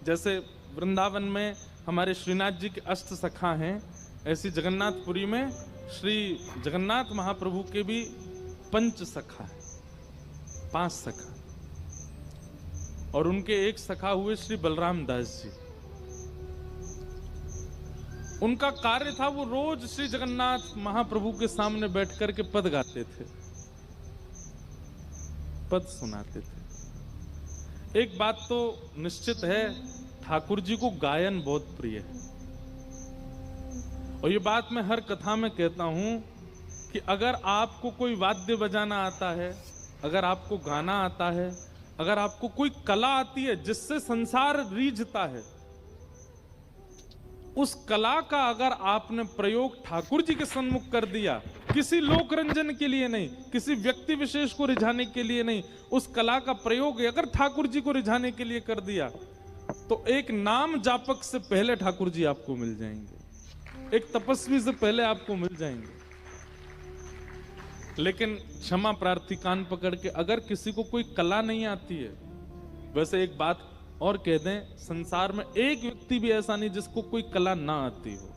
जैसे वृंदावन में हमारे श्रीनाथ जी के अष्ट सखा हैं, ऐसी जगन्नाथपुरी में श्री जगन्नाथ महाप्रभु के भी पंच सखा है, 5 सखा, और उनके एक सखा हुए श्री बलराम दास जी। उनका कार्य था वो रोज श्री जगन्नाथ महाप्रभु के सामने बैठ करके पद गाते थे, पद सुनाते थे। एक बात तो निश्चित है, ठाकुर जी को गायन बहुत प्रिय है, और ये बात मैं हर कथा में कहता हूं कि अगर आपको कोई वाद्य बजाना आता है, अगर आपको गाना आता है, अगर आपको कोई कला आती है जिससे संसार रीझता है, उस कला का अगर आपने प्रयोग ठाकुर जी के सन्मुख कर दिया, किसी लोक रंजन के लिए नहीं, किसी व्यक्ति विशेष को रिझाने के लिए नहीं, उस कला का प्रयोग अगर ठाकुर जी को रिझाने के लिए कर दिया, तो एक नाम जापक से पहले ठाकुर जी आपको मिल जाएंगे, एक तपस्वी से पहले आपको मिल जाएंगे। लेकिन क्षमा प्रार्थी कान पकड़ के, अगर किसी को कोई कला नहीं आती है, वैसे एक बात और कह दें, संसार में एक व्यक्ति भी ऐसा नहीं जिसको कोई कला ना आती हो,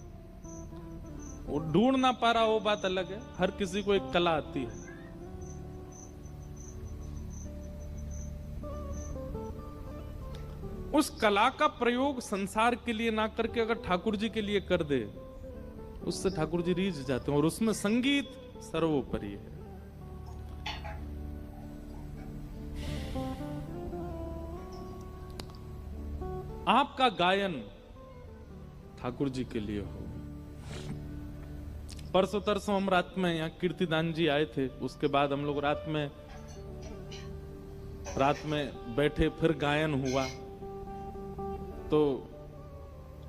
वो ढूंढ ना पा रहा हो बात अलग है, हर किसी को एक कला आती है। उस कला का प्रयोग संसार के लिए ना करके अगर ठाकुर जी के लिए कर दे, उससे ठाकुर जी रीझ जाते हैं, और उसमें संगीत सर्वोपरि है। आपका गायन ठाकुर जी के लिए हो। परसों तरसों हम रात में यहाँ कीर्तिदान जी आए थे, उसके बाद हम लोग रात में बैठे, फिर गायन हुआ, तो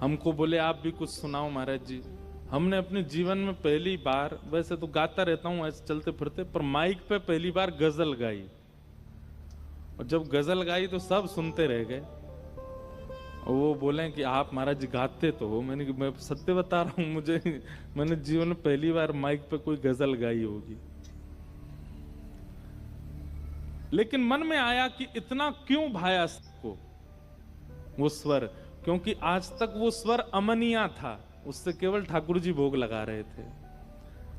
हमको बोले आप भी कुछ सुनाओ महाराज जी। हमने अपने जीवन में पहली बार, वैसे तो गाता रहता हूँ ऐसे चलते फिरते, पर माइक पे पहली बार गजल गाई, और जब गजल गाई तो सब सुनते रह गए, और वो बोले कि आप महाराज जी गाते तो हो। मैं सत्य बता रहा हूँ, मैंने जीवन में पहली बार माइक पे कोई गजल गाई होगी। लेकिन मन में आया कि इतना क्यों भाया सबको वो स्वर, क्योंकि आज तक वो स्वर अमनिया था, उससे केवल ठाकुर जी भोग लगा रहे थे,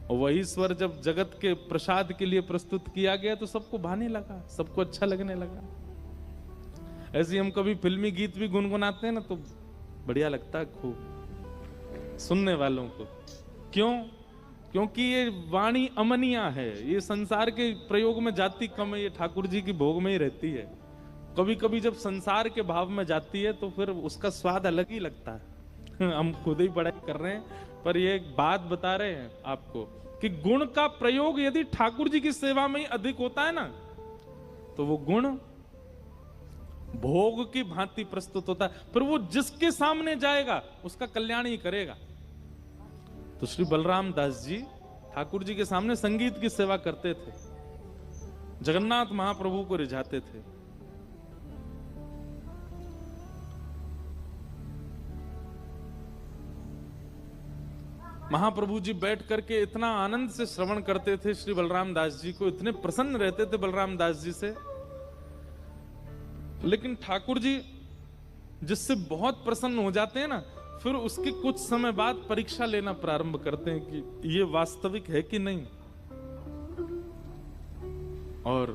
और वही स्वर जब जगत के प्रसाद के लिए प्रस्तुत किया गया तो सबको भाने लगा, सबको अच्छा लगने लगा। ऐसे हम कभी फिल्मी गीत भी गुनगुनाते हैं ना, तो बढ़िया लगता है खूब सुनने वालों को। क्यों? क्योंकि ये वाणी अमनिया है, ये संसार के प्रयोग में जाती कम है, ये ठाकुर जी की भोग में ही रहती है। कभी कभी जब संसार के भाव में जाती है तो फिर उसका स्वाद अलग ही लगता है। हम खुद ही पढ़ाई कर रहे हैं, पर ये एक बात बता रहे हैं आपको कि गुण का प्रयोग यदि ठाकुर जी की सेवा में ही अधिक होता है ना, तो वो गुण भोग की भांति प्रस्तुत होता है, पर वो जिसके सामने जाएगा उसका कल्याण ही करेगा। तो श्री बलराम दास जी ठाकुर जी के सामने संगीत की सेवा करते थे, जगन्नाथ महाप्रभु को रिझाते थे। महाप्रभु जी बैठ करके इतना आनंद से श्रवण करते थे श्री बलराम दास जी को, इतने प्रसन्न रहते थे बलराम दास जी से। लेकिन ठाकुर जी जिससे बहुत प्रसन्न हो जाते हैं ना, फिर उसके कुछ समय बाद परीक्षा लेना प्रारंभ करते हैं कि ये वास्तविक है कि नहीं। और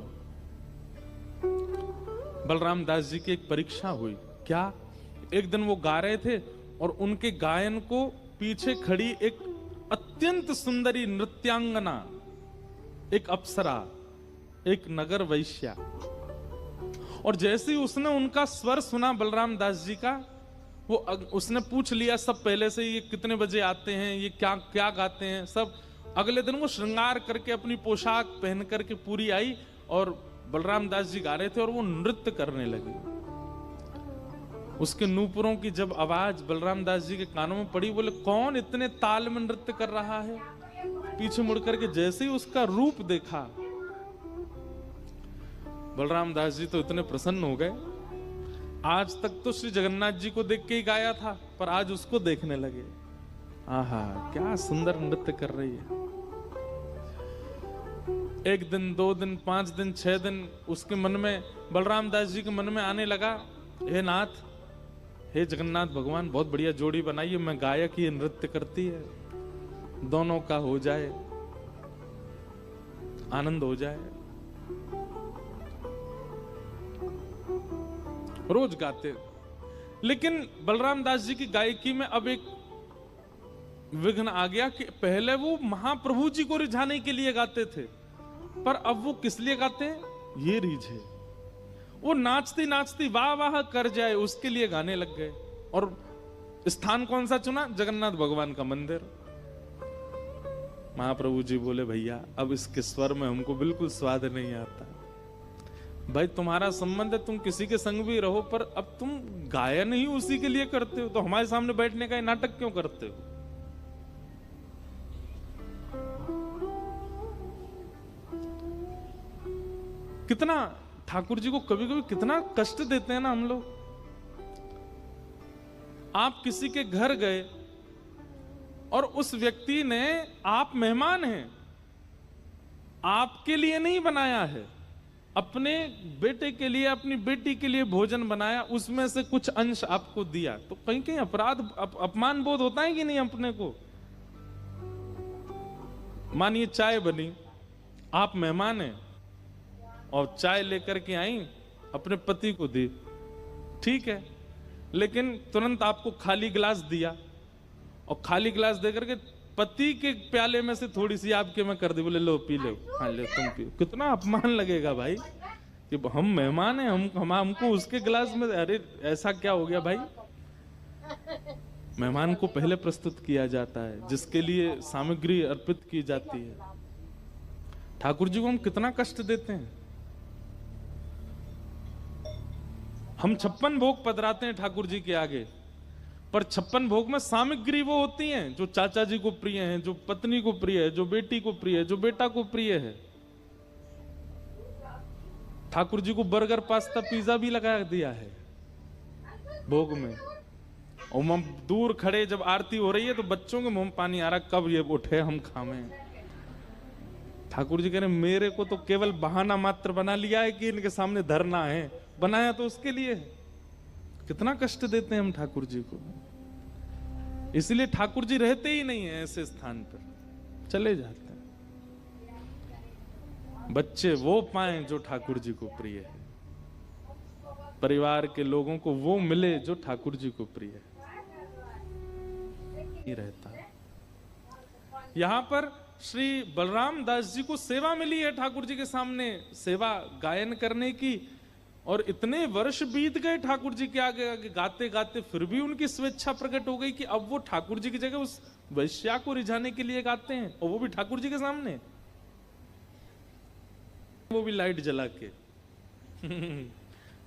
बलराम दास जी की एक परीक्षा हुई। क्या? एक दिन वो गा रहे थे और उनके गायन को पीछे खड़ी एक अत्यंत सुंदरी नृत्यांगना, एक अप्सरा, एक नगर वैश्या, और जैसे ही उसने उनका स्वर सुना बलराम दास जी का, वो उसने पूछ लिया सब पहले से, ये कितने बजे आते हैं, ये क्या क्या गाते हैं सब। अगले दिन वो श्रृंगार करके अपनी पोशाक पहन करके पूरी आई, और बलराम दास जी गा रहे थे और वो नृत्य करने लगे। उसके नूपुरों की जब आवाज बलराम दास जी के कानों में पड़ी, बोले कौन इतने ताल में नृत्य कर रहा है। पीछे मुड़ करके जैसे ही उसका रूप देखा, बलराम दास जी तो इतने प्रसन्न हो गए। आज तक तो श्री जगन्नाथ जी को देख के ही गाया था, पर आज उसको देखने लगे। आहा, क्या सुंदर नृत्य कर रही है। 1 दिन, 2 दिन, 5 दिन, 6 दिन उसके मन में, बलराम दास जी के मन में आने लगा, हे नाथ, हे जगन्नाथ भगवान, बहुत बढ़िया जोड़ी बनाई है, मैं गायक, ये नृत्य करती है, दोनों का हो जाए, आनंद हो जाए। रोज गाते। लेकिन बलराम दास जी की गायकी में अब एक विघ्न आ गया कि पहले वो महाप्रभु जी को रिझाने के लिए गाते थे, पर अब वो किस लिए गाते हैं? ये रीझे। वो नाचती नाचती वाह वाह कर जाए उसके लिए गाने लग गए। और स्थान कौन सा चुना? जगन्नाथ भगवान का मंदिर। महाप्रभु जी बोले, भैया अब इसके स्वर में हमको बिल्कुल स्वाद नहीं आता। भाई तुम्हारा संबंध है, तुम किसी के संग भी रहो, पर अब तुम गायन ही उसी के लिए करते हो, तो हमारे सामने बैठने का नाटक क्यों करते हो? कितना ठाकुर जी को कभी कभी कितना कष्ट देते हैं ना हम लोग। आप किसी के घर गए और उस व्यक्ति ने, आप मेहमान हैं, आपके लिए नहीं बनाया है, अपने बेटे के लिए, अपनी बेटी के लिए भोजन बनाया, उसमें से कुछ अंश आपको दिया, तो कहीं कहीं अपराध, अपमान बोध होता है कि नहीं अपने को? मानिए चाय बनी, आप मेहमान हैं और चाय लेकर के आई, अपने पति को दी, ठीक है, लेकिन तुरंत आपको खाली गिलास दिया, और खाली गिलास देकर के पति के प्याले में से थोड़ी सी आपके में कर दी, बोले लो पी लो, हाँ ले तुम पियो। कितना अपमान लगेगा भाई कि हम मेहमान हैं, हमको उसके गिलास में, अरे ऐसा क्या हो गया भाई? मेहमान को पहले प्रस्तुत किया जाता है, जिसके लिए सामग्री अर्पित की जाती है। ठाकुर जी को हम कितना कष्ट देते हैं। हम 56 भोग पधराते हैं ठाकुर जी के आगे, पर 56 भोग में सामग्री वो होती हैं जो चाचा जी को प्रिय है, जो पत्नी को प्रिय है, जो बेटी को प्रिय है, जो बेटा को प्रिय है। ठाकुर जी को बर्गर, पास्ता, पिज्जा भी लगा दिया है भोग में। और हम दूर खड़े, जब आरती हो रही है तो बच्चों के मुंह में पानी आ रहा, कब ये उठे हम खावें। ठाकुर जी कह रहे मेरे को तो केवल बहाना मात्र बना लिया है कि इनके सामने धरना है, बनाया तो उसके लिए है। कितना कष्ट देते हैं हम ठाकुर जी को। इसलिए ठाकुर जी रहते ही नहीं है ऐसे स्थान पर, चले जाते हैं। बच्चे वो पाएं जो ठाकुर जी को प्रिय है, परिवार के लोगों को वो मिले जो ठाकुर जी को प्रिय है, ही रहता है। यहां पर श्री बलराम दास जी को सेवा मिली है ठाकुर जी के सामने, सेवा गायन करने की, और इतने वर्ष बीत गए ठाकुर जी के आगे आगे गाते गाते, फिर भी उनकी स्वेच्छा प्रकट हो गई कि अब वो ठाकुर जी की जगह उस वैश्या को रिझाने के लिए गाते हैं, और वो भी ठाकुर जी के सामने, वो भी लाइट जला के।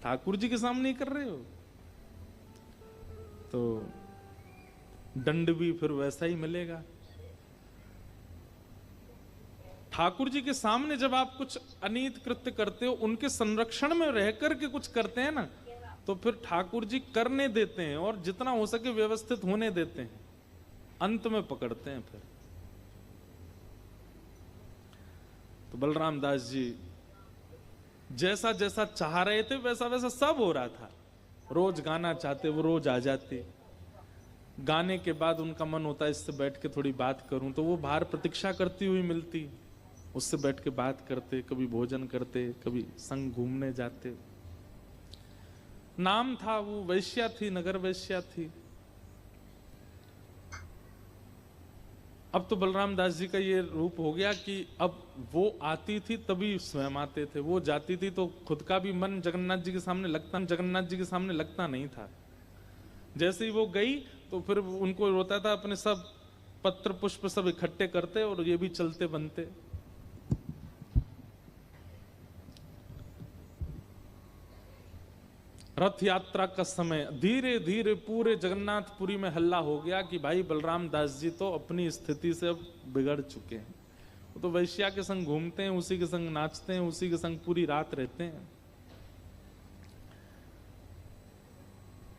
ठाकुर जी के सामने ही कर रहे हो, तो दंड भी फिर वैसा ही मिलेगा। ठाकुर जी के सामने जब आप कुछ अनीत कृत्य करते हो, उनके संरक्षण में रहकर के कुछ करते हैं ना, तो फिर ठाकुर जी करने देते हैं और जितना हो सके व्यवस्थित होने देते हैं, अंत में पकड़ते हैं फिर। तो बलराम दास जी जैसा जैसा चाह रहे थे वैसा वैसा सब हो रहा था। रोज गाना चाहते, वो रोज आ जाते। गाने के बाद उनका मन होता है इससे बैठ के थोड़ी बात करूं, तो वो बाहर प्रतीक्षा करती हुई मिलती, उससे बैठ के बात करते, कभी भोजन करते, कभी संग घूमने जाते। नाम था, वो वैश्या थी, नगर वैश्या थी। अब तो बलराम दास जी का ये रूप हो गया कि अब वो आती थी तभी स्वयं आते थे, वो जाती थी तो खुद का भी मन जगन्नाथ जी के सामने लगता नहीं था। जैसे ही वो गई तो फिर उनको रोता था, अपने सब पत्र पुष्प सब इकट्ठे करते और ये भी चलते बनते। रथ यात्रा का समय धीरे धीरे पूरे जगन्नाथपुरी में हल्ला हो गया कि भाई बलराम दास जी तो अपनी स्थिति से अब बिगड़ चुके हैं। वो तो वैश्या के संग घूमते हैं, उसी के संग नाचते हैं, उसी के संग पूरी रात रहते हैं।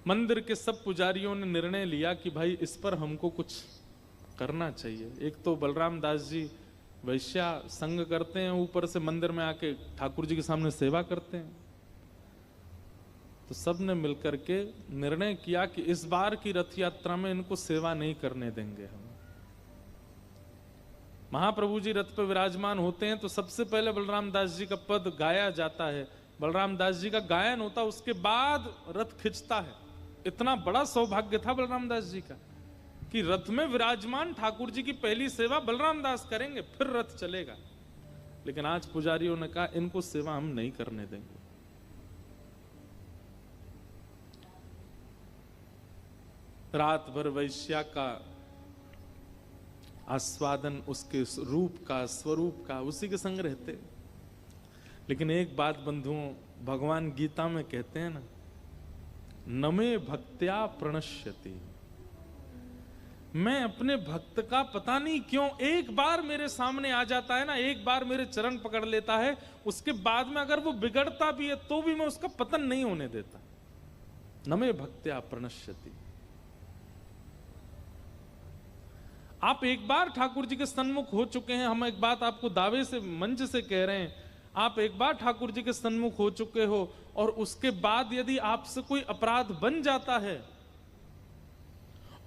मंदिर के सब पुजारियों ने निर्णय लिया कि भाई इस पर हमको कुछ करना चाहिए। एक तो बलराम दास जी वैश्या संग करते हैं, ऊपर से मंदिर में आके ठाकुर जी के सामने सेवा करते हैं। तो सब ने मिलकर के निर्णय किया कि इस बार की रथ यात्रा में इनको सेवा नहीं करने देंगे हम। महाप्रभु जी रथ पर विराजमान होते हैं तो सबसे पहले बलराम दास जी का पद गाया जाता है, बलराम दास जी का गायन होता, उसके बाद रथ खिंचता है। इतना बड़ा सौभाग्य था बलराम दास जी का कि रथ में विराजमान ठाकुर जी की पहली सेवा बलराम दास करेंगे, फिर रथ चलेगा। लेकिन आज पुजारियों ने कहा इनको सेवा हम नहीं करने देंगे। रात भर वैश्या का आस्वादन, उसके रूप का, स्वरूप का, उसी के संग रहते। लेकिन एक बात बंधुओं, भगवान गीता में कहते हैं ना, नमे भक्त्या प्रणश्यति, मैं अपने भक्त का पता नहीं क्यों एक बार मेरे सामने आ जाता है ना, एक बार मेरे चरण पकड़ लेता है, उसके बाद में अगर वो बिगड़ता भी है तो भी मैं उसका पतन नहीं होने देता। नमे भक्त्या प्रणश्यति। आप एक बार ठाकुर जी के सन्मुख हो चुके हैं, हम एक बात आपको दावे से मंच से कह रहे हैं, आप एक बार ठाकुर जी के सन्मुख हो चुके हो और उसके बाद यदि आपसे कोई अपराध बन जाता है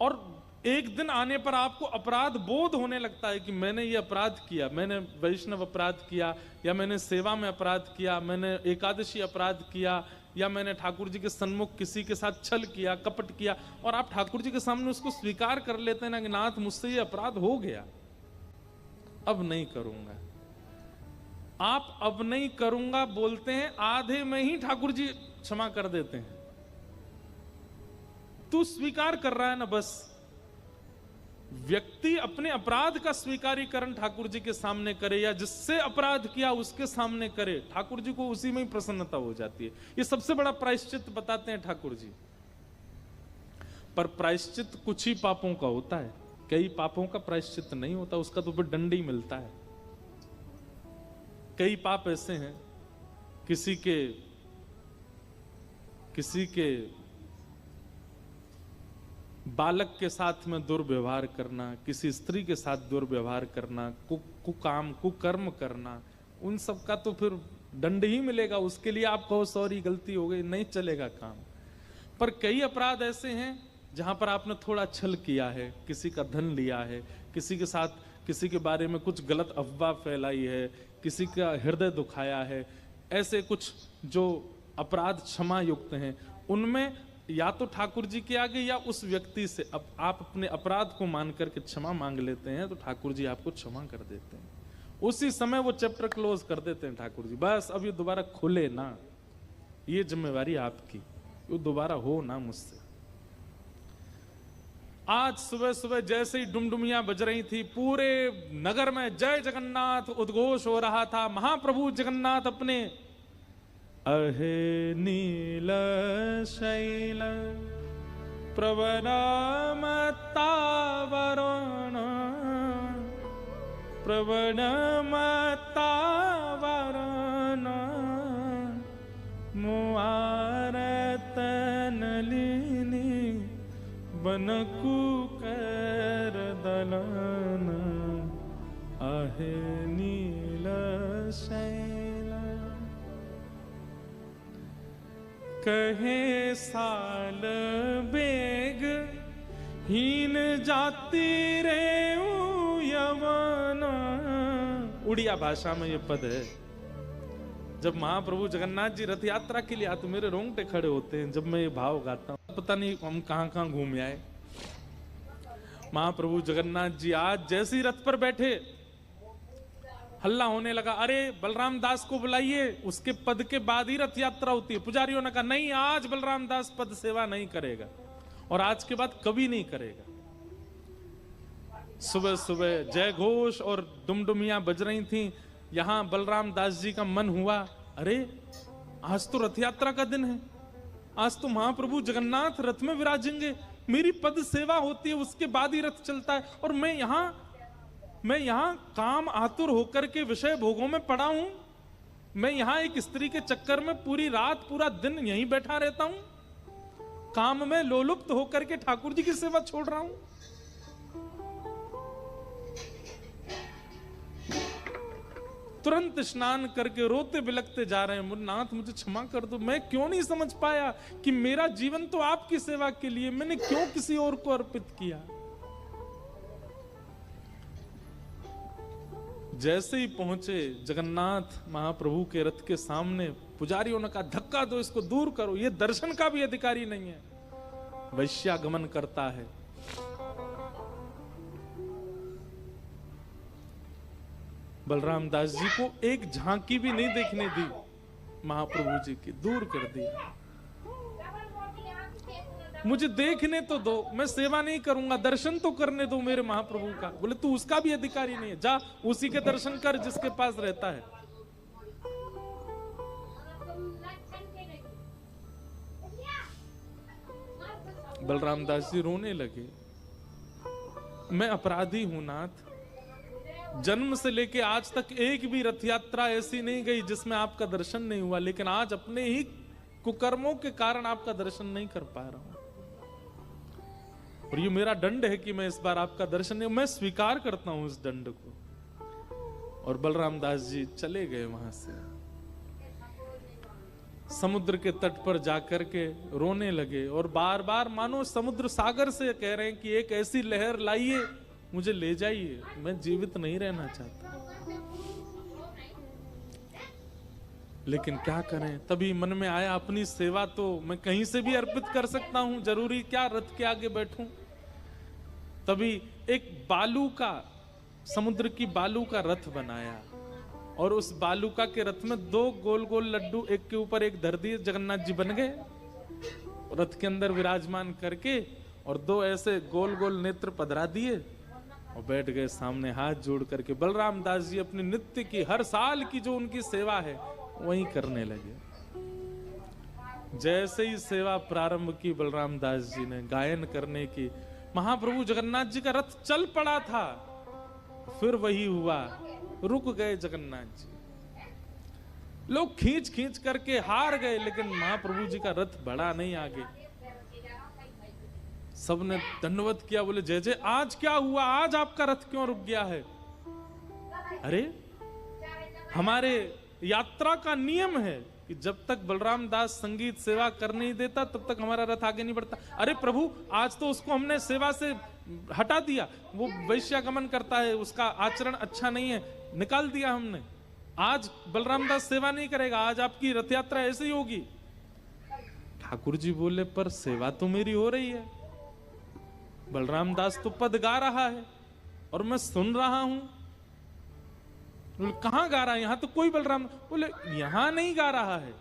और एक दिन आने पर आपको अपराध बोध होने लगता है कि मैंने ये अपराध किया, मैंने वैष्णव अपराध किया, या मैंने सेवा में अपराध किया, मैंने एकादशी अपराध किया, या मैंने ठाकुर जी के सन्मुख किसी के साथ छल किया, कपट किया, और आप ठाकुर जी के सामने उसको स्वीकार कर लेते हैं ना कि नाथ मुझसे ये अपराध हो गया, अब नहीं करूंगा। आप अब नहीं करूंगा बोलते हैं, आधे में ही ठाकुर जी क्षमा कर देते हैं। तू स्वीकार कर रहा है ना, बस। व्यक्ति अपने अपराध का स्वीकारीकरण ठाकुर जी के सामने करे या जिससे अपराध किया उसके सामने करे, ठाकुर जी को उसी में ही प्रसन्नता हो जाती है। ये सबसे बड़ा प्रायश्चित बताते हैं ठाकुर जी। पर प्रायश्चित कुछ ही पापों का होता है, कई पापों का प्रायश्चित नहीं होता, उसका तो फिर दंड ही मिलता है। कई पाप ऐसे हैं, किसी के बालक के साथ में दुर्व्यवहार करना, किसी स्त्री के साथ दुर्व्यवहार करना, कुकाम कुकर्म करना, उन सब का तो फिर दंड ही मिलेगा। उसके लिए आप कहो सॉरी गलती हो गई, नहीं चलेगा काम। पर कई अपराध ऐसे हैं जहां पर आपने थोड़ा छल किया है, किसी का धन लिया है, किसी के साथ किसी के बारे में कुछ गलत अफवाह फैलाई है, किसी का हृदय दुखाया है, ऐसे कुछ जो अपराध क्षमा युक्त हैं, उनमें या तो ठाकुर जी के आगे या उस व्यक्ति से अब आप अपने अपराध को मान करके क्षमा मांग लेते हैं तो ठाकुर जी आपको क्षमा कर देते हैं। उसी समय वो चैप्टर क्लोज कर देते हैं ठाकुर जी, बस अब ये दोबारा खुले ना, ये जिम्मेवारी आपकी, ये दोबारा हो ना मुझसे। आज सुबह सुबह जैसे ही डुमडुमियां बज रही थी, पूरे नगर में जय जगन्नाथ उद्घोष हो रहा था। महाप्रभु जगन्नाथ अपने अहे नील शैल प्रवनमतावरण मुआरतनलिनी बनकु कर दलन आहे नील शैल कहे साल बेग हीन जाति रे यवन। उड़िया भाषा में ये पद है। जब महाप्रभु जगन्नाथ जी रथ यात्रा के लिए आते तो मेरे रोंगटे खड़े होते हैं जब मैं ये भाव गाता हूं। पता नहीं हम कहां कहां घूम आए। महाप्रभु जगन्नाथ जी आज जैसे ही रथ पर बैठे हल्ला होने लगा, अरे बलराम दास को बुलाइए, उसके पद के बाद ही रथ यात्रा होती है। पुजारियों ने कहा नहीं, आज बलराम दास पद सेवा नहीं करेगा और आज के बाद कभी नहीं करेगा। सुबह सुबह जय घोष और डुमडुमियां बज रही थी। यहां बलराम दास जी का मन हुआ, अरे आज तो रथ यात्रा का दिन है, आज तो महाप्रभु जगन्नाथ रथ में विराजेंगे, मेरी पद सेवा होती है, उसके बाद ही रथ चलता है और मैं यहां काम आतुर होकर के विषय भोगों में पड़ा हूं। मैं यहां एक स्त्री के चक्कर में पूरी रात पूरा दिन यहीं बैठा रहता हूं, काम में लोलुप्त होकर के ठाकुर जी की सेवा छोड़ रहा हूं। तुरंत स्नान करके रोते बिलखते जा रहे हैं, नाथ मुझे क्षमा कर दो, मैं क्यों नहीं समझ पाया कि मेरा जीवन तो आपकी सेवा के लिए, मैंने क्यों किसी और को अर्पित किया। जैसे ही पहुंचे जगन्नाथ महाप्रभु के रथ के सामने, पुजारियों ने कहा धक्का दो इसको, दूर करो, ये दर्शन का भी अधिकारी नहीं है, वैश्यागमन करता है। बलराम दास जी को एक झांकी भी नहीं देखने दी महाप्रभु जी की, दूर कर दिया। मुझे देखने तो दो, मैं सेवा नहीं करूंगा, दर्शन तो करने दो मेरे महाप्रभु का। बोले तू उसका भी अधिकारी नहीं है, जा उसी के दर्शन कर जिसके पास रहता है। बलराम दास जी रोने लगे, मैं अपराधी हूं नाथ, जन्म से लेके आज तक एक भी रथ यात्रा ऐसी नहीं गई जिसमें आपका दर्शन नहीं हुआ, लेकिन आज अपने ही कुकर्मों के कारण आपका दर्शन नहीं कर पा रहा हूं, और ये मेरा दंड है कि मैं इस बार आपका दर्शन नहीं, मैं स्वीकार करता हूं इस दंड को। और बलराम दास जी चले गए वहां से, समुद्र के तट पर जाकर के रोने लगे, और बार बार मानो समुद्र सागर से कह रहे हैं कि एक ऐसी लहर लाइए, मुझे ले जाइए, मैं जीवित नहीं रहना चाहता। लेकिन क्या करें, तभी मन में आया अपनी सेवा तो मैं कहीं से भी अर्पित कर सकता हूं, जरूरी क्या रथ के आगे बैठूं। तभी एक बालू का, समुद्र की बालू का रथ बनाया, और उस बालूका के रथ में 2 गोल गोल लड्डू एक के ऊपर एक धर दिए, जगन्नाथ जी बन गए रथ के अंदर विराजमान करके, और 2 ऐसे गोल गोल नेत्र पधरा दिए और बैठ गए सामने हाथ जोड़ करके। बलराम दास जी अपनी नित्य की, हर साल की जो उनकी सेवा है वही करने लगे। जैसे ही सेवा प्रारंभ की बलराम दास जी ने गायन करने की, महाप्रभु जगन्नाथ जी का रथ चल पड़ा था, फिर वही हुआ, रुक गए जगन्नाथ जी, लोग खींच खींच करके हार गए, लेकिन महाप्रभु जी का रथ बढ़ा नहीं आगे। सबने दंडवत किया, बोले जय जय, आज क्या हुआ, आज आपका रथ क्यों रुक गया है? अरे हमारे यात्रा का नियम है कि जब तक बलराम दास संगीत सेवा कर नहीं देता तब तक हमारा रथ आगे नहीं बढ़ता। अरे प्रभु, आज तो उसको हमने सेवा से हटा दिया, वो वैश्यागमन करता है, उसका आचरण अच्छा नहीं है, निकाल दिया हमने, आज बलराम दास सेवा नहीं करेगा, आज आपकी रथ यात्रा ऐसे ही होगी। ठाकुर जी बोले पर सेवा तो मेरी हो रही है, बलराम दास तो पद गा रहा है और मैं सुन रहा हूं। कहां गा रहा है? यहां तो कोई बलराम, बोले यहां नहीं गा रहा है,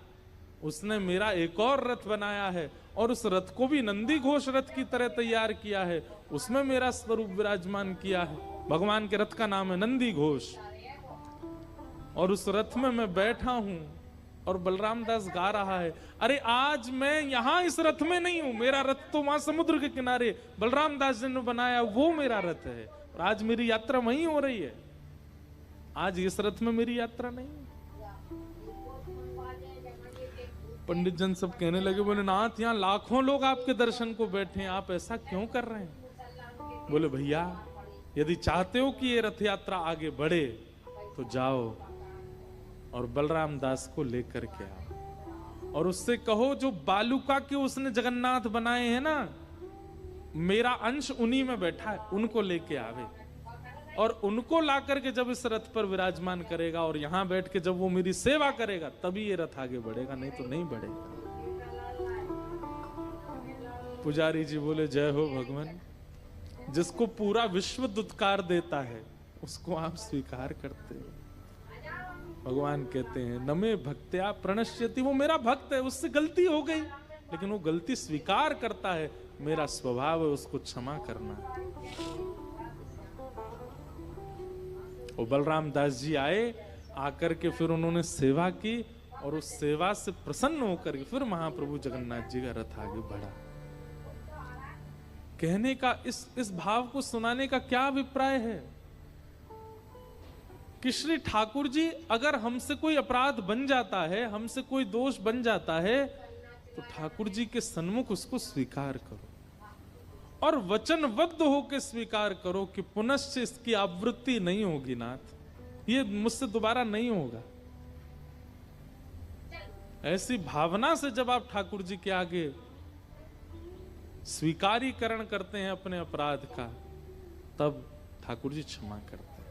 उसने मेरा एक और रथ बनाया है और उस रथ को भी नंदी घोष रथ की तरह तैयार किया है, उसमें मेरा स्वरूप विराजमान किया है। भगवान के रथ का नाम है नंदी घोष, और उस रथ में मैं बैठा हूं और बलराम दास गा रहा है। अरे आज मैं यहां इस रथ में नहीं हूं, मेरा रथ तो वहां समुद्र के किनारे बलराम दास जी ने बनाया, वो मेरा रथ है, और आज मेरी यात्रा वहीं हो रही है, आज इस रथ में मेरी यात्रा नहीं है। पंडित जन सब कहने लगे, बोले नाथ यहाँ लाखों लोग आपके दर्शन को बैठे हैं, आप ऐसा क्यों कर रहे हैं? बोले भैया, यदि चाहते हो कि ये रथ यात्रा आगे बढ़े तो जाओ और बलराम दास को लेकर के आओ, और उससे कहो जो बालूका के उसने जगन्नाथ बनाए हैं ना, मेरा अंश उन्हीं में बैठा है, उनको लेके आवे, और उनको ला करके जब इस रथ पर विराजमान करेगा और यहां बैठ के जब वो मेरी सेवा करेगा तभी ये रथ आगे बढ़ेगा, नहीं तो नहीं बढ़ेगा। पुजारी जी बोले जय हो भगवान, जिसको पूरा विश्व दुत्कार देता है उसको आप स्वीकार करते हो। भगवान कहते हैं नमे भक्त्या प्रणश्यति, वो मेरा भक्त है, उससे गलती हो गई लेकिन वो गलती स्वीकार करता है, मेरा स्वभाव है उसको क्षमा करना। और बलराम दास जी आए, आकर के फिर उन्होंने सेवा की, और उस सेवा से प्रसन्न होकर फिर महाप्रभु जगन्नाथ जी का रथ आगे बढ़ा। कहने का इस भाव को सुनाने का क्या अभिप्राय है कि श्री ठाकुर जी अगर हमसे कोई अपराध बन जाता है, हमसे कोई दोष बन जाता है, तो ठाकुर जी के सन्मुख उसको स्वीकार करो और वचनबद्ध होकर स्वीकार करो कि पुनश्च इसकी आवृत्ति नहीं होगी नाथ, ये मुझसे दोबारा नहीं होगा। ऐसी भावना से जब आप ठाकुर जी के आगे स्वीकारीकरण करते हैं अपने अपराध का, तब ठाकुर जी क्षमा करते हैं।